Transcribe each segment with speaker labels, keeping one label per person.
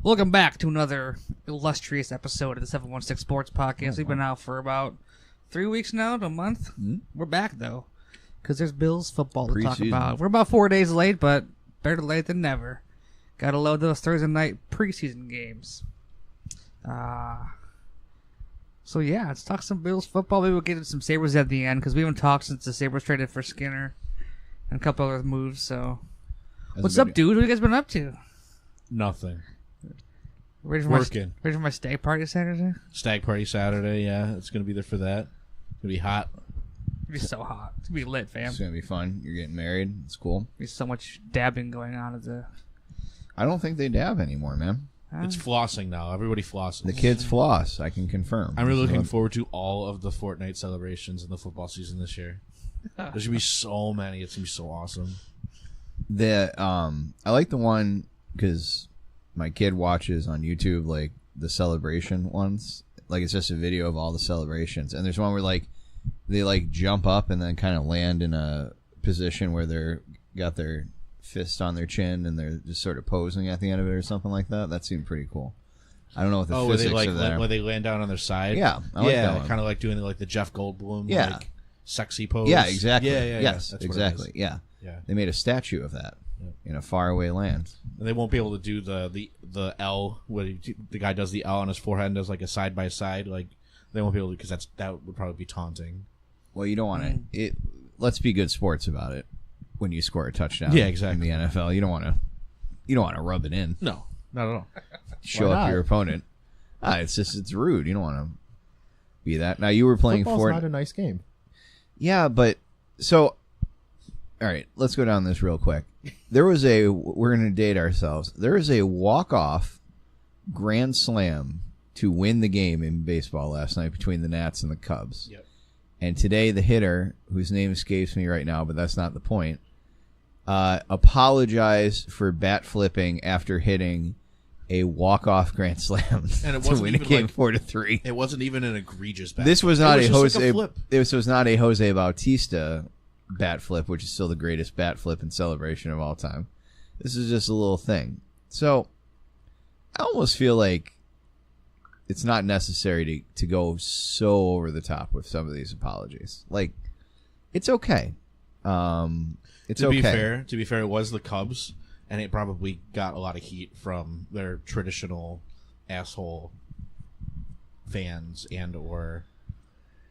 Speaker 1: Welcome back to another illustrious episode of the 716 Sports Podcast. We've been out for about 3 weeks now to a month. Mm-hmm. We're back, though, because there's Bills football to talk about. We're about 4 days late, but better late than never. Got to load those Thursday night preseason games. So, yeah, let's talk some Bills football. Maybe we'll get into some Sabres at the end, because we haven't talked since the Sabres traded for Skinner and a couple other moves. So, what's up, dude? What have you guys been up to?
Speaker 2: Nothing.
Speaker 1: Ready for my stag party Saturday?
Speaker 2: Stag party Saturday, yeah. It's going to be there for that. It's going to be hot.
Speaker 1: It's going to be so hot. It's going to be lit, fam.
Speaker 3: It's going to be fun. You're getting married. It's cool.
Speaker 1: There's so much dabbing going on at the...
Speaker 3: I don't think they dab anymore, man.
Speaker 2: It's flossing now. Everybody flosses.
Speaker 3: The kids floss, I can confirm.
Speaker 2: I'm really looking forward to all of the Fortnite celebrations in the football season this year. There's going to be so many. It's going to be so awesome.
Speaker 3: I like the one because my kid watches on YouTube like the celebration ones. Like it's just a video of all the celebrations, and there's one where like they like jump up and then kind of land in a position where they're got their fist on their chin and they're just sort of posing at the end of it or something like that. That seemed pretty cool. I don't know what the physics
Speaker 2: where they,
Speaker 3: of that.
Speaker 2: where they land down on their side.
Speaker 3: Yeah, I like that one.
Speaker 2: Kind of like doing like the Jeff Goldblum, like sexy pose.
Speaker 3: Yeah, exactly.
Speaker 2: Yeah.
Speaker 3: Yes,
Speaker 2: that's
Speaker 3: exactly. Yeah. They made a statue of that in a faraway land.
Speaker 2: And they won't be able to do the L where the guy does the L on his forehead and does like a side by side. Like they won't be able to because that would probably be taunting.
Speaker 3: Well, you don't want to. Let's be good sports about it. When you score a touchdown,
Speaker 2: exactly.
Speaker 3: In the NFL, you don't want to rub it in.
Speaker 2: No, not at all.
Speaker 3: Show up your opponent. It's rude. You don't want to be that. Now you were playing
Speaker 4: Football's not a nice game.
Speaker 3: Yeah, but so. All right, let's go down this real quick. We're going to date ourselves. There is a walk-off grand slam to win the game in baseball last night between the Nats and the Cubs.
Speaker 2: Yep.
Speaker 3: And today the hitter, whose name escapes me right now, but that's not the point, apologized for bat flipping after hitting a walk-off grand slam
Speaker 2: and
Speaker 3: to win a game 4-3.
Speaker 2: It wasn't even an egregious bat.
Speaker 3: This was not
Speaker 2: flip.
Speaker 3: This was not a Jose Bautista bat flip, which is still the greatest bat flip and celebration of all time. This is just a little thing. So I almost feel like it's not necessary to go so over the top with some of these apologies. Like, it's okay. It's
Speaker 2: to
Speaker 3: okay.
Speaker 2: To be fair, it was the Cubs, and it probably got a lot of heat from their traditional asshole fans and or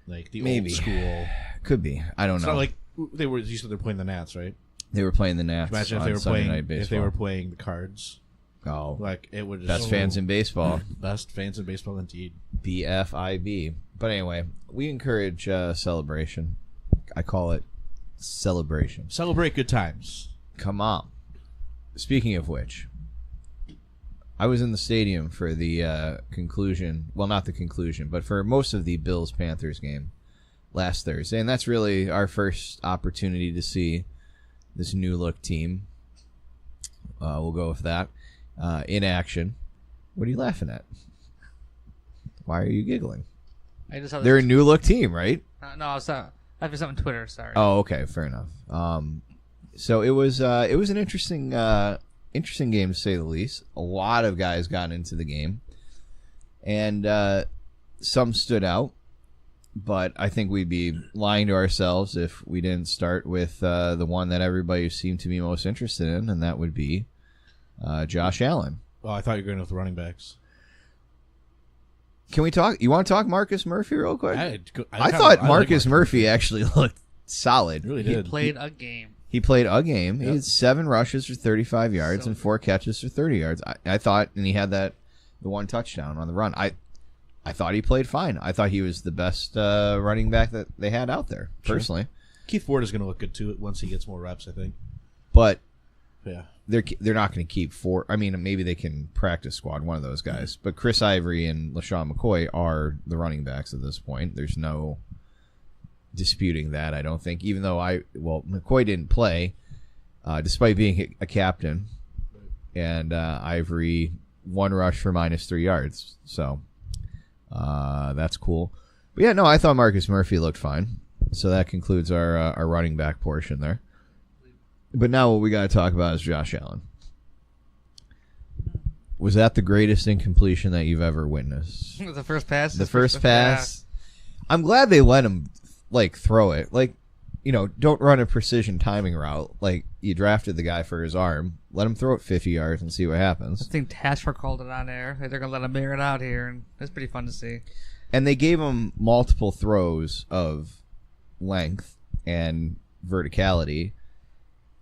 Speaker 2: like the old school.
Speaker 3: Could be. I don't know.
Speaker 2: It's not like you said they're playing the Nats, right?
Speaker 3: They were playing the Nats.
Speaker 2: Imagine if they were
Speaker 3: Sunday
Speaker 2: playing
Speaker 3: Night Baseball.
Speaker 2: if they were playing the Cards.
Speaker 3: Oh,
Speaker 2: like it would.
Speaker 3: Best fans in baseball.
Speaker 2: Best fans in baseball, indeed.
Speaker 3: BFIB. But anyway, we encourage celebration. I call it celebration.
Speaker 2: Celebrate good times.
Speaker 3: Come on. Speaking of which, I was in the stadium for the conclusion. Well, not the conclusion, but for most of the Bills-Panthers game last Thursday. And that's really our first opportunity to see this new-look team. We'll go with that. In action. What are you laughing at? Why are you giggling? They're a new-look team, right?
Speaker 1: No, I saw something on Twitter. Sorry.
Speaker 3: Oh, okay, fair enough. So it was an interesting game to say the least. A lot of guys got into the game, and some stood out. But I think we'd be lying to ourselves if we didn't start with the one that everybody seemed to be most interested in, and that would be Josh Allen.
Speaker 2: Oh, I thought you were going with the running backs.
Speaker 3: Can we talk? You want to talk Marcus Murphy real quick?
Speaker 2: I
Speaker 3: thought Marcus Murphy actually looked solid.
Speaker 2: He really did.
Speaker 1: He played a game.
Speaker 3: He played a game. Yep. He had 7 rushes for 35 yards and 4 catches for 30 yards. I thought, and he had the one touchdown on the run. I thought he played fine. I thought he was the best running back that they had out there, personally.
Speaker 2: Keith Ford is going to look good, too, once he gets more reps, I think.
Speaker 3: But
Speaker 2: yeah,
Speaker 3: they're not going to keep 4. I mean, maybe they can practice squad one of those guys. Mm-hmm. But Chris Ivory and LaShawn McCoy are the running backs at this point. There's no disputing that, I don't think. Even though McCoy didn't play, despite being a captain, and Ivory 1 rush for -3 yards. So that's cool. But yeah, no, I thought Marcus Murphy looked fine. So that concludes our running back portion there. But now what we got to talk about is Josh Allen. Was that the greatest incompletion that you've ever witnessed?
Speaker 1: The first pass?
Speaker 3: The first pass. I'm glad they let him, throw it. Don't run a precision timing route. You drafted the guy for his arm. Let him throw it 50 yards and see what happens.
Speaker 1: I think Tashford called it on air. They're going to let him air it out here, and it's pretty fun to see.
Speaker 3: And they gave him multiple throws of length and verticality,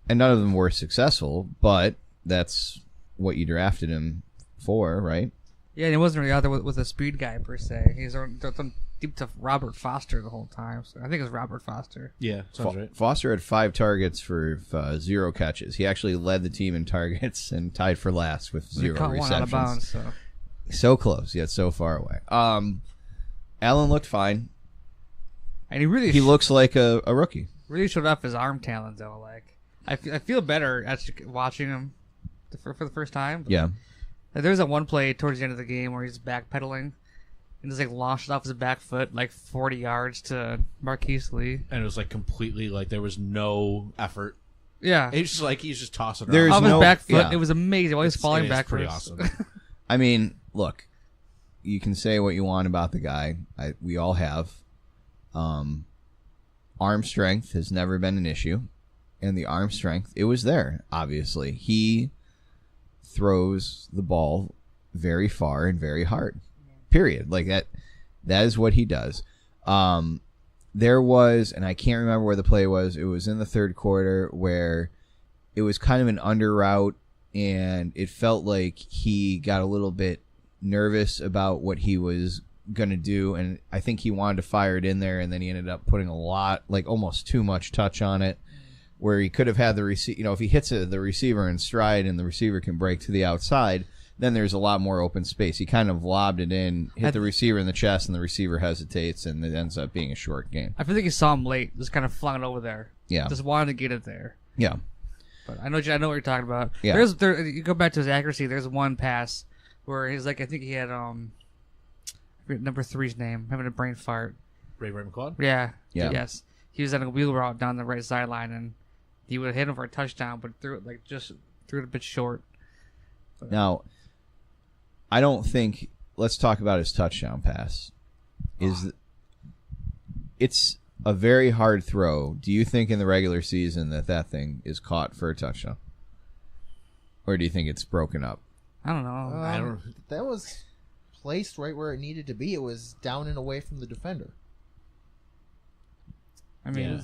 Speaker 3: and none of them were successful, but that's what you drafted him for, right?
Speaker 1: Yeah, and he wasn't really out there with a speed guy, per se. He's deep to Robert Foster the whole time. So I think it was Robert Foster.
Speaker 2: Yeah, sounds right.
Speaker 3: Foster had 5 targets for 0 catches. He actually led the team in targets and tied for last with 0
Speaker 1: caught
Speaker 3: receptions.
Speaker 1: One out of bounds,
Speaker 3: so close, yet so far away. Allen looked fine.
Speaker 1: And he
Speaker 3: looks like a rookie.
Speaker 1: Really showed off his arm talent, though. I feel better actually watching him for the first time.
Speaker 3: Yeah.
Speaker 1: There was that one play towards the end of the game where he's backpedaling and just launched off his back foot 40 yards to Marquise Lee.
Speaker 2: And it was completely there was no effort.
Speaker 1: Yeah.
Speaker 2: It's just he's just tossing
Speaker 3: it
Speaker 1: off his back foot.
Speaker 3: Yeah.
Speaker 1: It was amazing while he's falling backwards.
Speaker 2: Pretty awesome.
Speaker 3: I mean, look, you can say what you want about the guy. We all have. Arm strength has never been an issue. And the arm strength, it was there, obviously. He throws the ball very far and very hard. Period. That is what he does. There was, and I can't remember where the play was, it was in the third quarter where it was kind of an under route, and it felt like he got a little bit nervous about what he was going to do, and I think he wanted to fire it in there, and then he ended up putting a lot, almost too much touch on it, where he could have had the receiver, if he hits the receiver in stride and the receiver can break to the outside, then there's a lot more open space. He kind of lobbed it in, hit the receiver in the chest, and the receiver hesitates, and it ends up being a short game.
Speaker 1: I feel like he saw him late, just kind of flung it over there.
Speaker 3: Yeah.
Speaker 1: Just wanted to get it there.
Speaker 3: Yeah.
Speaker 1: But I know what you're talking about.
Speaker 3: Yeah.
Speaker 1: You go back to his accuracy, there's one pass where he's I think he had number 3's name. I'm having a brain fart.
Speaker 2: Ray McCarron?
Speaker 1: Yeah.
Speaker 3: Yeah.
Speaker 1: Yes. He was on a wheel route down the right sideline, and he would have hit him for a touchdown, but threw it threw it a bit short. But,
Speaker 3: now, I don't think. Let's talk about his touchdown pass. It's a very hard throw. Do you think in the regular season that thing is caught for a touchdown, or do you think it's broken up?
Speaker 1: I don't know.
Speaker 4: That was placed right where it needed to be. It was down and away from the defender.
Speaker 1: I mean,
Speaker 2: yeah.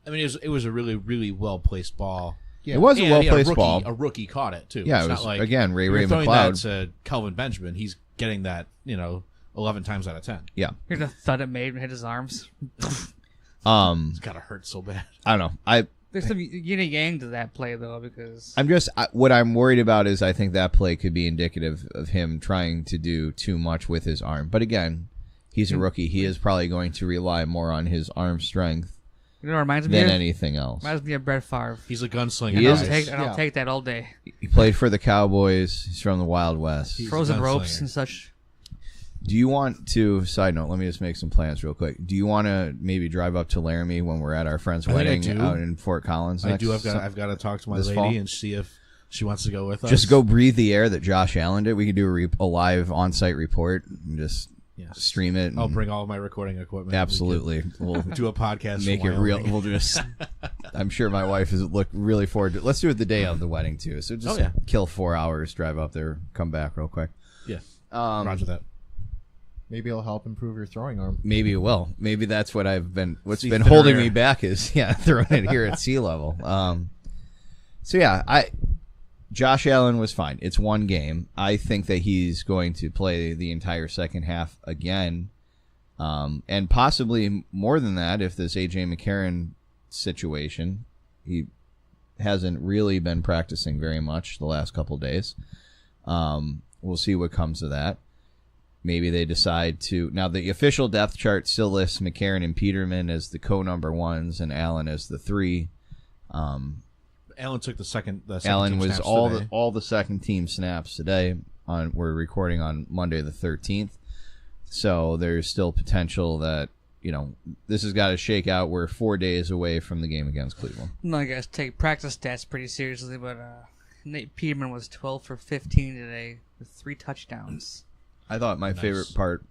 Speaker 2: It was a really, really well placed ball.
Speaker 3: Yeah. It was a well placed ball.
Speaker 2: A rookie caught it too.
Speaker 3: Yeah,
Speaker 2: it's
Speaker 3: it was again Ray McCloud.
Speaker 2: That to Kelvin Benjamin. He's getting that 11 times out of 10.
Speaker 3: Yeah.
Speaker 1: Here's the thud it made and hit his arms.
Speaker 2: It's gotta hurt so bad.
Speaker 3: I don't know.
Speaker 1: There's some yin and yang to that play though, because
Speaker 3: what I'm worried about is I think that play could be indicative of him trying to do too much with his arm. But again, he's a rookie. He is probably going to rely more on his arm strength
Speaker 1: reminds me
Speaker 3: than
Speaker 1: of
Speaker 3: anything else.
Speaker 1: Reminds me of Brett Favre.
Speaker 2: He's a gunslinger.
Speaker 1: I'll take that all day.
Speaker 3: He played for the Cowboys. He's from the Wild West.
Speaker 1: Frozen ropes and such.
Speaker 3: Do you want to, side note, let me just make some plans real quick. Do you want to maybe drive up to Laramie when we're at our friend's wedding out in Fort Collins?
Speaker 2: I do. I've got to talk to my lady fall? And see if she wants to go with us.
Speaker 3: Just go breathe the air that Josh Allen did. We could do a live on-site report and just stream it.
Speaker 2: I'll bring all of my recording equipment.
Speaker 3: Absolutely.
Speaker 2: We'll do a podcast.
Speaker 3: Make it real. We'll just. I'm sure my wife is really forward to it. Let's do it the day of the wedding too. So just kill 4 hours, drive up there, come back real quick.
Speaker 2: Yeah. Roger that.
Speaker 4: Maybe it'll help improve your throwing arm.
Speaker 3: Maybe it will. Maybe that's what what's been holding me back is throwing it here at sea level. Josh Allen was fine. It's one game. I think that he's going to play the entire second half again, and possibly more than that if this A.J. McCarron situation. He hasn't really been practicing very much the last couple days. We'll see what comes of that. Maybe they decide to... Now, the official depth chart still lists McCarron and Peterman as the co-number ones and Allen as the 3.
Speaker 2: Allen took the second
Speaker 3: Allen
Speaker 2: team
Speaker 3: was
Speaker 2: snaps
Speaker 3: all the second team snaps today. We're recording on Monday the 13th. So there's still potential that, this has got to shake out. We're 4 days away from the game against Cleveland.
Speaker 1: No, I guess take practice stats pretty seriously, but Nate Peterman was 12 for 15 today with 3 touchdowns.
Speaker 3: I thought my favorite part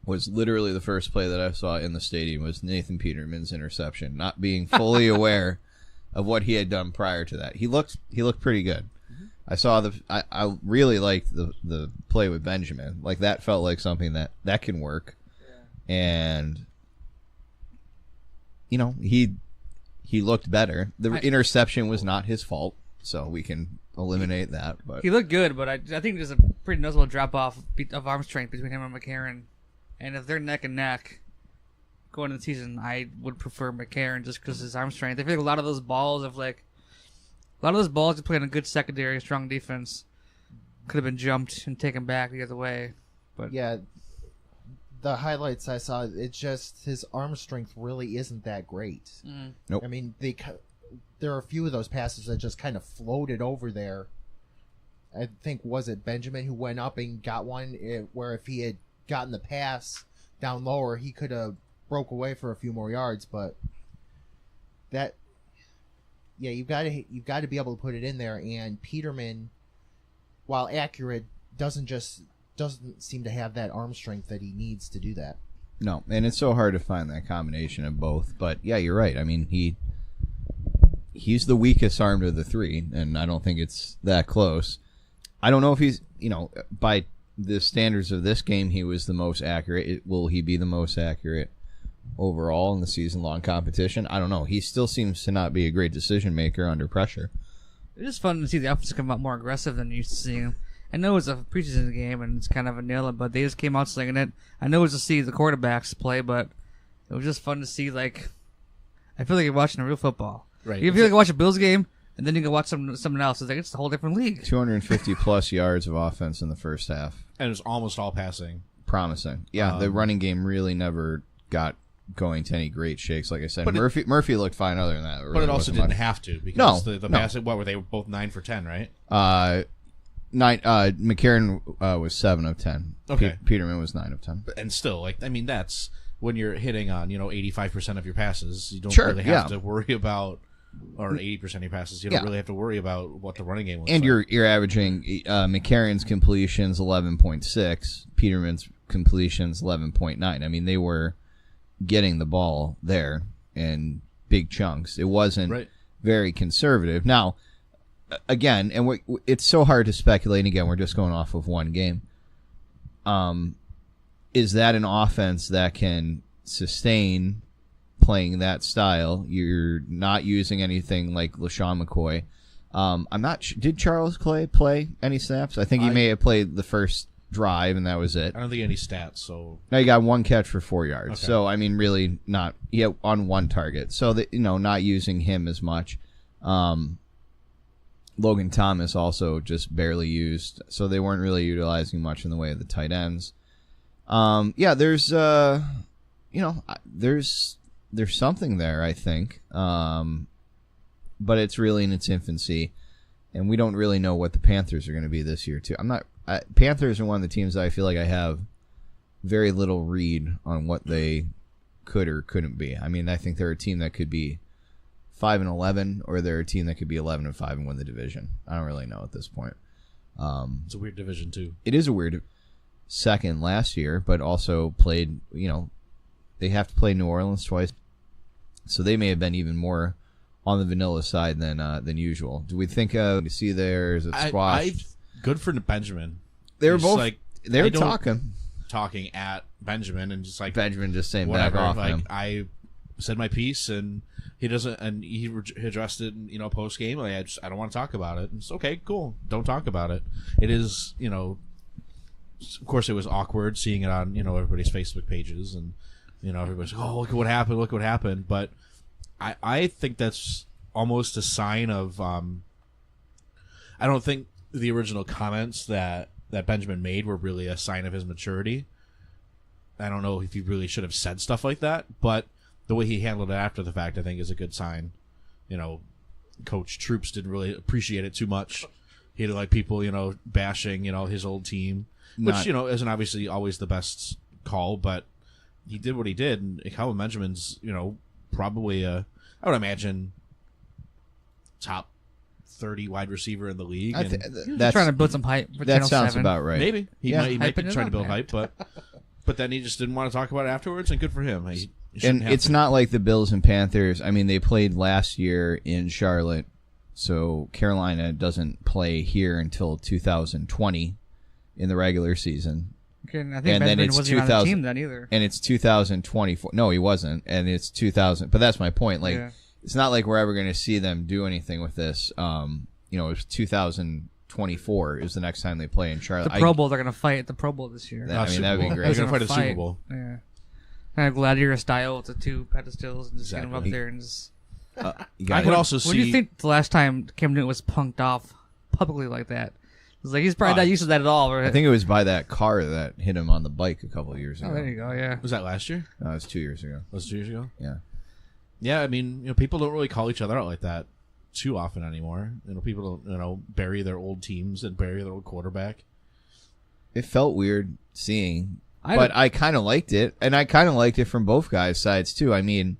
Speaker 3: was literally the first play that I saw in the stadium was Nathan Peterman's interception, not being fully aware of what he had done prior to that. He looked pretty good. I saw I really liked the play with Benjamin. Like, that felt like something that can work. Yeah. And you know, he looked better. The interception was not his fault, so we can eliminate that. But
Speaker 1: he looked good, but I think there's a pretty noticeable drop off of arm strength between him and McCarron. And if they're neck and neck going into the season, I would prefer McCarron just because his arm strength. I feel like a lot of those balls he played a good secondary, strong defense, could have been jumped and taken back the other way. But
Speaker 4: yeah, the highlights I saw, it's just his arm strength really isn't that great.
Speaker 3: Nope.
Speaker 4: I mean, there are a few of those passes that just kind of floated over there. I think, was it Benjamin who went up and got one where if he had gotten the pass down lower, he could have broke away for a few more yards. But that, yeah, you've got to be able to put it in there. And Peterman, while accurate, doesn't seem to have that arm strength that he needs to do that.
Speaker 3: No, and it's so hard to find that combination of both. But yeah, you're right. I mean, he's the weakest armed of the three, and I don't think it's that close. I don't know if he's, by the standards of this game, he was the most accurate. Will he be the most accurate overall in the season-long competition? I don't know. He still seems to not be a great decision-maker under pressure.
Speaker 1: It's just fun to see the offense come out more aggressive than you used to see him. I know it's a preseason game and it's kind of a nail, but they just came out slinging it. I know it was to see the quarterbacks play, but it was just fun to see. Like, I feel like you're watching a real football.
Speaker 2: Right.
Speaker 1: You feel like you watch a Bills game, and then you can watch someone else. It's like it's a whole different league.
Speaker 3: 250-plus yards of offense in the first half.
Speaker 2: And it was almost all passing.
Speaker 3: Promising. Yeah, the running game really never got going to any great shakes. Like I said, Murphy looked fine other than that.
Speaker 2: But it also didn't have to, because the passing, what were they, both 9 for 10, right?
Speaker 3: McCarron was 7 of 10.
Speaker 2: Okay.
Speaker 3: Peterman was 9 of 10.
Speaker 2: And still, that's when you're hitting on 85% of your passes. You don't really have to worry about, or 80% of your passes. You don't really have to worry about what the running game was.
Speaker 3: And you're averaging McCarron's completions 11.6, Peterman's completions 11.9. I mean, they were getting the ball there in big chunks. It wasn't very conservative. Now, again, and it's so hard to speculate. Again, we're just going off of one game. Is that an offense that can sustain playing that style? You're not using anything like LaShawn McCoy. I'm not sure. Did Charles Clay play any snaps? I think he may have played the first drive, and that was it.
Speaker 2: I don't think any stats. So
Speaker 3: now you got 1 catch for 4 yards.
Speaker 2: Okay.
Speaker 3: So I mean, really not. On 1 target. So that, not using him as much. Logan Thomas also just barely used, so they weren't really utilizing much in the way of the tight ends. There's there's something there, I think, but it's really in its infancy, and we don't really know what the Panthers are going to be this year too. Panthers are one of the teams that I feel like I have very little read on what they could or couldn't be. I mean, I think they're a team that could be 5-11, or they're a team that could be 11-5 and win the division. I don't really know at this point.
Speaker 2: It's a weird division too.
Speaker 3: It is a weird second last year, but also played. They have to play New Orleans twice, so they may have been even more on the vanilla side than usual. Do we think to see there is a squash?
Speaker 2: Good for Benjamin.
Speaker 3: They were both they were talking
Speaker 2: at Benjamin, and just like
Speaker 3: Benjamin just saying
Speaker 2: whatever.
Speaker 3: Back off
Speaker 2: like
Speaker 3: him.
Speaker 2: I said my piece, and he doesn't, and he addressed it, post game. Like, I don't want to talk about it. It's okay, cool. Don't talk about it. It is, of course, it was awkward seeing it on everybody's Facebook pages, and everybody's like, oh, look what happened. But I think that's almost a sign of I don't think the original comments that Benjamin made were really a sign of his maturity. I don't know if he really should have said stuff like that, but the way he handled it after the fact, I think, is a good sign. Coach Troops didn't really appreciate it too much. He had like people, bashing, his old team, which, isn't obviously always the best call, but he did what he did. And Calvin Benjamin's, probably I would imagine top 30 wide receiver in the league.
Speaker 1: That's trying to build some hype. For
Speaker 3: that
Speaker 1: Channel
Speaker 3: sounds
Speaker 1: 7.
Speaker 3: about right.
Speaker 2: Maybe he might be trying to build
Speaker 1: man.
Speaker 2: hype, but then he just didn't want to talk about it afterwards, and good for him.
Speaker 3: And it's not like the Bills and Panthers. I mean, they played last year in Charlotte, so Carolina doesn't play here until 2020 in the regular season.
Speaker 1: Okay, and I think Benjamin wasn't on the team then either.
Speaker 3: And it's 2024. No, he wasn't. And it's 2000. But that's my point. Like, it's not like we're ever going to see them do anything with this. It's 2024 is the next time they play in Charlotte.
Speaker 1: The Pro Bowl, they're going to fight at the Pro Bowl this year.
Speaker 3: That'd be great.
Speaker 2: They're going to fight at the Super Bowl.
Speaker 1: Yeah. Kind of gladiator style with the two pedestals and just get them up there and just.
Speaker 2: I could also see.
Speaker 1: What do you think the last time Cam Newton was punked off publicly like that? It's like he's probably not used to that at all. Right?
Speaker 3: I think it was by that car that hit him on the bike a couple of years ago.
Speaker 1: Oh, there you go. Yeah.
Speaker 2: Was that last year?
Speaker 3: No, it was 2 years ago.
Speaker 2: Was it 2 years ago?
Speaker 3: Yeah.
Speaker 2: Yeah, I mean, people don't really call each other out like that too often anymore. People don't, bury their old teams and bury their old quarterback.
Speaker 3: It felt weird seeing. But I kind of liked it, and I kind of liked it from both guys' sides too. I mean,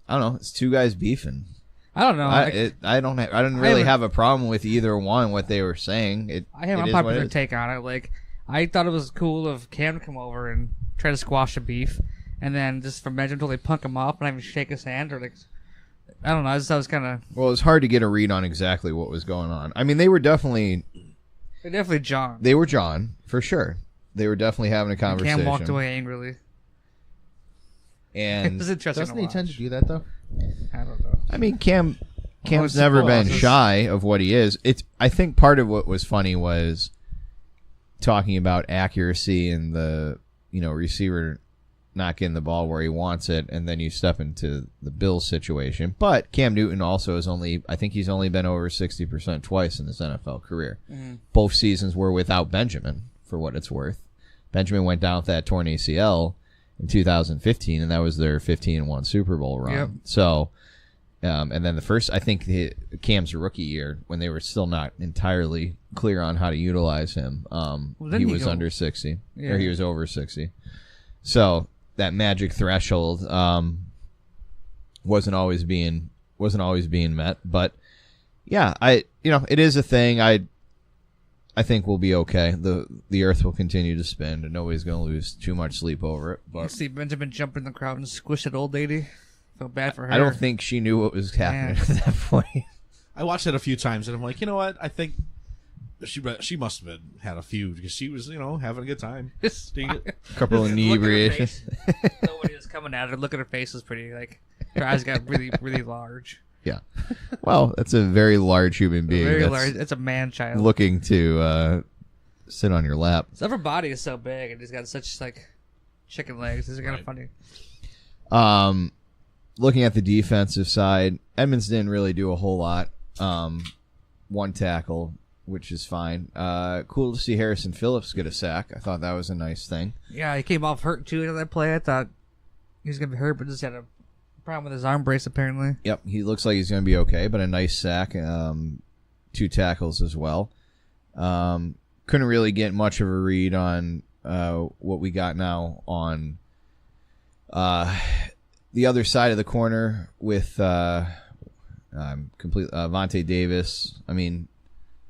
Speaker 3: I don't know. It's two guys beefing.
Speaker 1: I don't know.
Speaker 3: I didn't really have a problem with either one. What they were saying.
Speaker 1: I have a popular take on it. Like, I thought it was cool of Cam to come over and try to squash the beef, and then just from Benjamin until they punk him off and not even shake his hand or like. I don't know. I was kind of.
Speaker 3: Well, it was hard to get a read on exactly what was going on. I mean, they were definitely.
Speaker 1: They're definitely John.
Speaker 3: They were John for sure. They were definitely having a conversation.
Speaker 1: Cam walked away angrily.
Speaker 3: And
Speaker 1: it was interesting.
Speaker 4: Doesn't he tend to do that though?
Speaker 1: I don't know.
Speaker 3: I mean, Cam's never been shy of what he is. I think part of what was funny was talking about accuracy and the receiver not getting the ball where he wants it, and then you step into the Bills situation. But Cam Newton also he's only been over 60% twice in his NFL career. Mm-hmm. Both seasons were without Benjamin, for what it's worth. Benjamin went down with that torn ACL in 2015, and that was their 15-1 Super Bowl run. Yep. So, and then I think Cam's rookie year, when they were still not entirely clear on how to utilize him, he was under 60, or he was over 60. So that magic threshold wasn't always being met. But yeah, it is a thing. I think we'll be okay. The Earth will continue to spin, and nobody's going to lose too much sleep over it. But
Speaker 1: you see Benjamin jump in the crowd and squish that old lady. Felt bad for her.
Speaker 3: I don't think she knew what was happening at that point.
Speaker 2: I watched it a few times, and I'm like, you know what? I think she must have had a feud because she was, having a good time.
Speaker 3: A couple of inebriations.
Speaker 1: Nobody was coming at her. Look at her face was pretty her eyes got really, really large.
Speaker 3: Yeah. Well, that's a very large human being.
Speaker 1: Very large. It's a man-child.
Speaker 3: Looking to sit on your lap.
Speaker 1: So her body is so big, and he's got such chicken legs. This is kind of funny.
Speaker 3: Looking at the defensive side, Edmonds didn't really do a whole lot. One tackle, which is fine. Cool to see Harrison Phillips get a sack. I thought that was a nice thing.
Speaker 1: Yeah, he came off hurt too in that play. I thought he was going to be hurt, but just had a problem with his arm brace apparently.
Speaker 3: Yep, he looks like he's going to be okay, but a nice sack. 2 tackles as well. Couldn't really get much of a read on what we got now on the other side of the corner with Vontae Davis. I mean,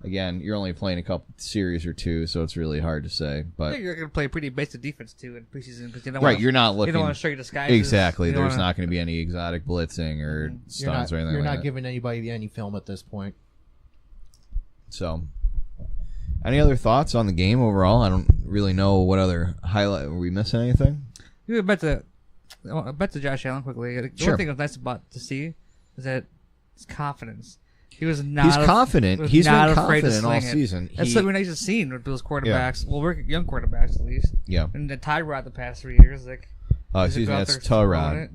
Speaker 3: again, you're only playing a couple series or two, so it's really hard to say. But
Speaker 1: I think you're going to play pretty basic defense too in preseason because
Speaker 3: you're not looking.
Speaker 1: You don't want to show your disguises.
Speaker 3: Exactly. There's not going to be any exotic blitzing or stunts or anything.
Speaker 4: You're
Speaker 3: like
Speaker 4: not giving anybody any film at this point.
Speaker 3: So, any other thoughts on the game overall? I don't really know what other highlight. Are we missing anything?
Speaker 1: You bet to Josh Allen quickly. The one thing that was nice to see is that his confidence. He's
Speaker 3: confident. He's
Speaker 1: not
Speaker 3: been
Speaker 1: afraid
Speaker 3: confident
Speaker 1: to
Speaker 3: all
Speaker 1: sling
Speaker 3: season.
Speaker 1: That's something nice to see with those quarterbacks.
Speaker 3: Yeah.
Speaker 1: Well, we're young quarterbacks at least.
Speaker 3: Yeah.
Speaker 1: And the Tyrod the past 3 years,
Speaker 3: excuse me, that's Tyrod.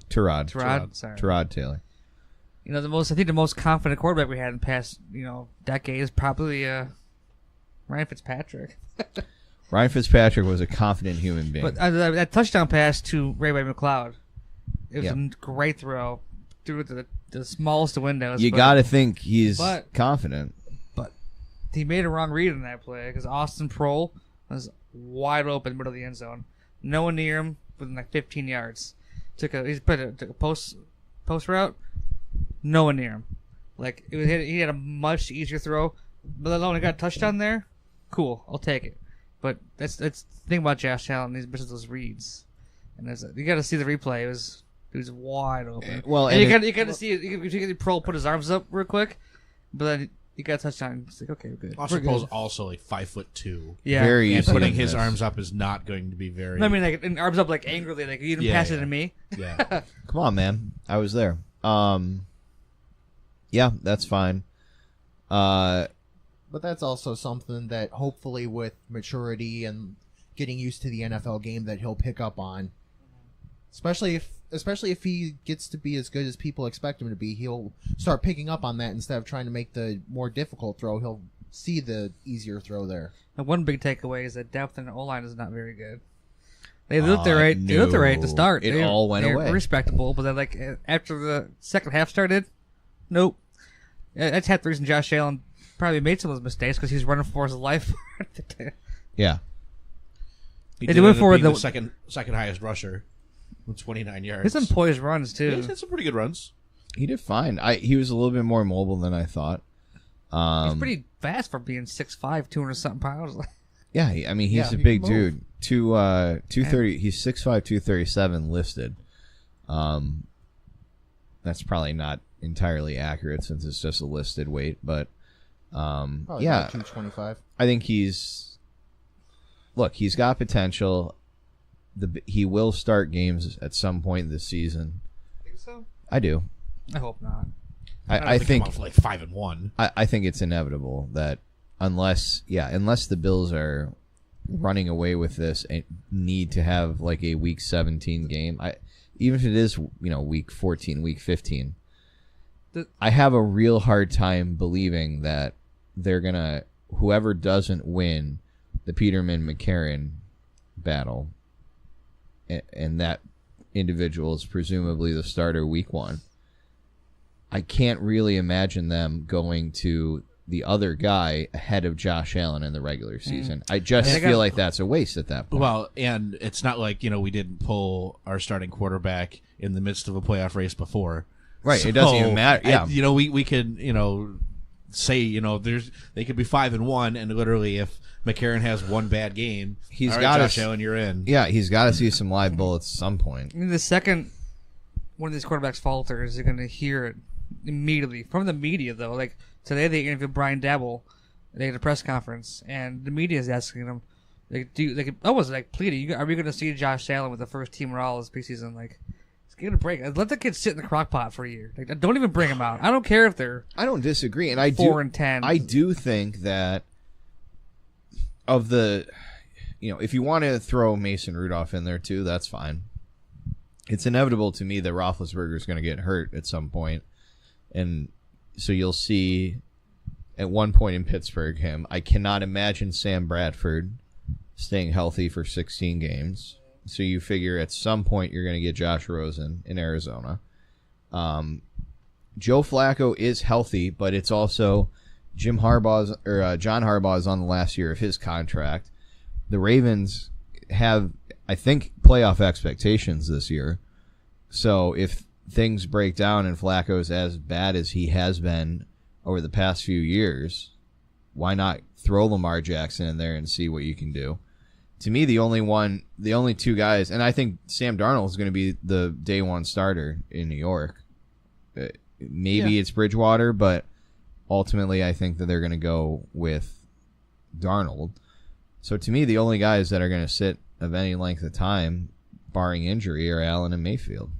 Speaker 1: Tyrod
Speaker 3: Taylor.
Speaker 1: The most confident quarterback we had in the past, decade is probably Ryan Fitzpatrick.
Speaker 3: Ryan Fitzpatrick was a confident human being.
Speaker 1: But that touchdown pass to Ray McLeod, it was a great throw through the smallest of windows.
Speaker 3: You got to think he's confident.
Speaker 1: But he made a wrong read in that play because Austin Prohl was wide open in the middle of the end zone. No one near him within 15 yards. Took a post route. No one near him. Like he had a much easier throw, but alone he got a touchdown there. Cool, I'll take it. But that's the thing about Josh Allen. He's missing those reads, and you got to see the replay. It was wide open.
Speaker 3: Well,
Speaker 1: and you got to see it. You can see Pearl put his arms up real quick, but then he got a touchdown. It's like, okay, we're good.
Speaker 2: Also, Pearl's also like 5'2".
Speaker 1: Yeah,
Speaker 3: very
Speaker 2: and
Speaker 3: easy.
Speaker 2: putting his arms up is not going to be very.
Speaker 1: I mean, like and arms up like angrily, like you didn't pass it to me.
Speaker 2: Yeah.
Speaker 3: Come on, man. I was there. Yeah, that's fine.
Speaker 4: But that's also something that hopefully with maturity and getting used to the NFL game that he'll pick up on. Especially if he gets to be as good as people expect him to be, he'll start picking up on that instead of trying to make the more difficult throw. He'll see the easier throw there.
Speaker 1: And one big takeaway is that depth in the O-line is not very good. They looked all right. They looked all right to start.
Speaker 3: It all went away.
Speaker 1: Respectable, but then like after the second half started, nope. That's half the reason Josh Allen probably made some of those mistakes because he's running for his life.
Speaker 3: Yeah.
Speaker 2: He
Speaker 1: They
Speaker 2: did
Speaker 1: went
Speaker 2: end up
Speaker 1: for
Speaker 2: being
Speaker 1: the-
Speaker 2: the second highest rusher with 29 yards.
Speaker 1: He's some poised runs too.
Speaker 2: He's had some pretty good runs.
Speaker 3: He did fine. He was a little bit more mobile than I thought.
Speaker 1: He's pretty fast for being 6'5", 200-something pounds.
Speaker 3: Yeah, he's a
Speaker 4: he
Speaker 3: big
Speaker 4: can move.
Speaker 3: dude. 230. He's 6'5", 237 listed. That's probably not entirely accurate since it's just a listed weight, but
Speaker 4: Probably
Speaker 3: yeah,
Speaker 4: about 225.
Speaker 3: I think he's got potential. He will start games at some point this season.
Speaker 1: Think so?
Speaker 3: I do.
Speaker 1: I hope not.
Speaker 3: I think
Speaker 2: come off like 5-1.
Speaker 3: I think it's inevitable that unless the Bills are running away with this and need to have like a week 17 game, even if it is week 14, week 15, I have a real hard time believing that they're gonna whoever doesn't win the Peterman McCarron battle, and that individual is presumably the starter week 1. I can't really imagine them going to the other guy ahead of Josh Allen in the regular season. I just feel like that's a waste at that point.
Speaker 2: Well, and it's not like, we didn't pull our starting quarterback in the midst of a playoff race before.
Speaker 3: Right, it doesn't even matter. Yeah.
Speaker 2: We could, say, they could be 5-1, and literally if McCarron has one bad game,
Speaker 3: He's
Speaker 2: all right,
Speaker 3: got
Speaker 2: Josh Allen, you're in.
Speaker 3: Yeah, he's got to see some live bullets at some point.
Speaker 1: I mean, the second one of these quarterbacks falters, you're going to hear it immediately from the media, though. Like today, they interviewed Brian Dabble. They had a press conference, and the media is asking him, pleading, are we going to see Josh Allen with the first team raw this preseason? Like, give it a break. Let the kid sit in the crock pot for a year. Like, don't even bring him out. I don't care if they're.
Speaker 3: I don't disagree, and
Speaker 1: 4-10.
Speaker 3: I do think that of the, if you want to throw Mason Rudolph in there too, that's fine. It's inevitable to me that Roethlisberger is going to get hurt at some point, and so you'll see at one point in Pittsburgh him. I cannot imagine Sam Bradford staying healthy for 16 games. So you figure at some point you're going to get Josh Rosen in Arizona. Joe Flacco is healthy, but it's also John Harbaugh is on the last year of his contract. The Ravens have, I think, playoff expectations this year. So if things break down and Flacco's as bad as he has been over the past few years, why not throw Lamar Jackson in there and see what you can do? To me, the only two guys, and I think Sam Darnold is going to be the day one starter in New York. Maybe it's Bridgewater, but ultimately I think that they're going to go with Darnold. So to me, the only guys that are going to sit of any length of time, barring injury, are Allen and Mayfield.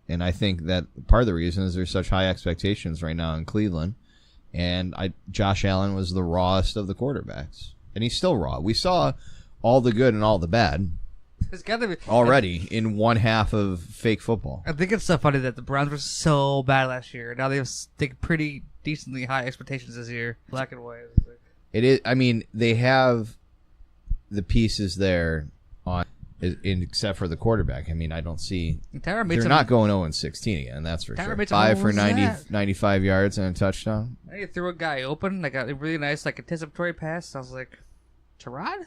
Speaker 3: And I think that part of the reason is there's such high expectations right now in Cleveland, and Josh Allen was the rawest of the quarterbacks. And he's still raw. We saw all the good and all the bad
Speaker 1: It's got to be
Speaker 3: already in one half of fake football.
Speaker 1: I think it's so funny that the Browns were so bad last year. Now they have pretty decently high expectations this year. Black and white.
Speaker 3: It is. I mean, they have the pieces there except for the quarterback. I mean, I don't see.
Speaker 1: Tyra made
Speaker 3: They're not going 0-16 again. That's for
Speaker 1: Tyra
Speaker 3: sure.
Speaker 1: made some
Speaker 3: 5 for
Speaker 1: holes.
Speaker 3: 95 yards and a touchdown.
Speaker 1: He threw a guy open, like a really nice, like anticipatory pass. I was like, Tyrod?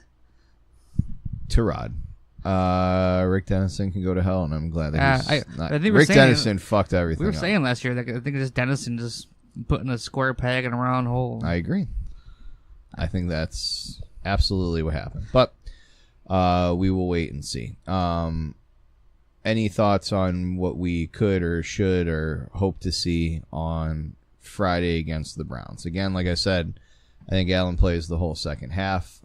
Speaker 3: Rick Dennison can go to hell, and I'm glad that he's not.
Speaker 1: I think
Speaker 3: Rick Dennison fucked everything
Speaker 1: We were
Speaker 3: up.
Speaker 1: saying last year that I think just Dennison just putting a square peg in a round hole.
Speaker 3: I agree. I think that's absolutely what happened. But we will wait and see. Any thoughts on what we could or should or hope to see on Friday against the Browns? Again, like I said, I think Allen plays the whole second half.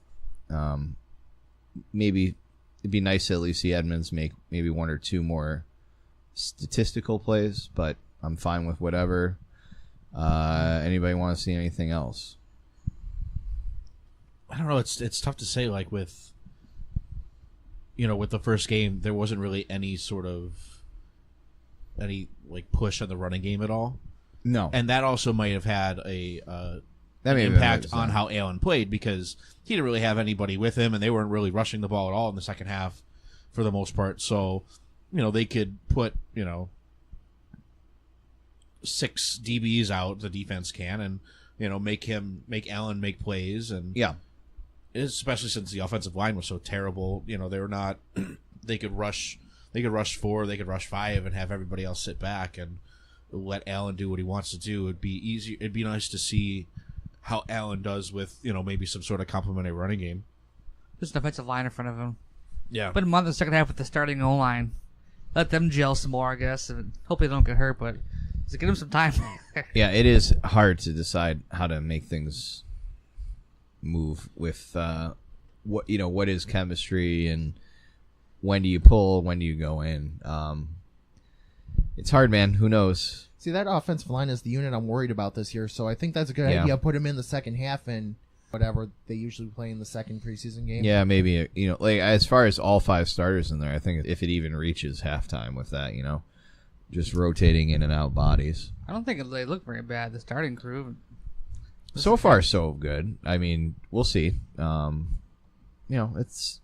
Speaker 3: Maybe it'd be nice to at least see Edmonds make maybe one or two more statistical plays, but I'm fine with whatever. Anybody want to see anything else?
Speaker 2: I don't know. It's tough to say. Like with the first game, there wasn't really any push on the running game at all.
Speaker 3: No,
Speaker 2: and that also might have had an
Speaker 3: may have
Speaker 2: impact
Speaker 3: been
Speaker 2: on how Allen played, because he didn't really have anybody with him, and they weren't really rushing the ball at all in the second half for the most part. So, they could put 6 DBs out, the defense can, and make Allen make plays, and
Speaker 3: yeah,
Speaker 2: especially since the offensive line was so terrible. They were not. They could rush 4, they could rush 5, and have everybody else sit back and let Allen do what he wants to do. It'd be easy. It'd be nice to see how Allen does with maybe some sort of complementary running game.
Speaker 1: Just an offensive line in front of him.
Speaker 2: Yeah,
Speaker 1: Put him on the second half with the starting O-line. Let them gel some more, I guess. And hope they don't get hurt, but just give them some time.
Speaker 3: yeah. It is hard to decide how to make things move with what is chemistry and when do you pull, when do you go in. It's hard, man. Who knows?
Speaker 4: See, that offensive line is the unit I'm worried about this year, so I think that's a good idea. Put him in the second half and whatever they usually play in the second preseason game.
Speaker 3: Yeah, maybe, like as far as all 5 starters in there, I think if it even reaches halftime with that, just rotating in and out bodies.
Speaker 1: I don't think they look very bad, the starting crew.
Speaker 3: So far, so good. I mean, we'll see. It's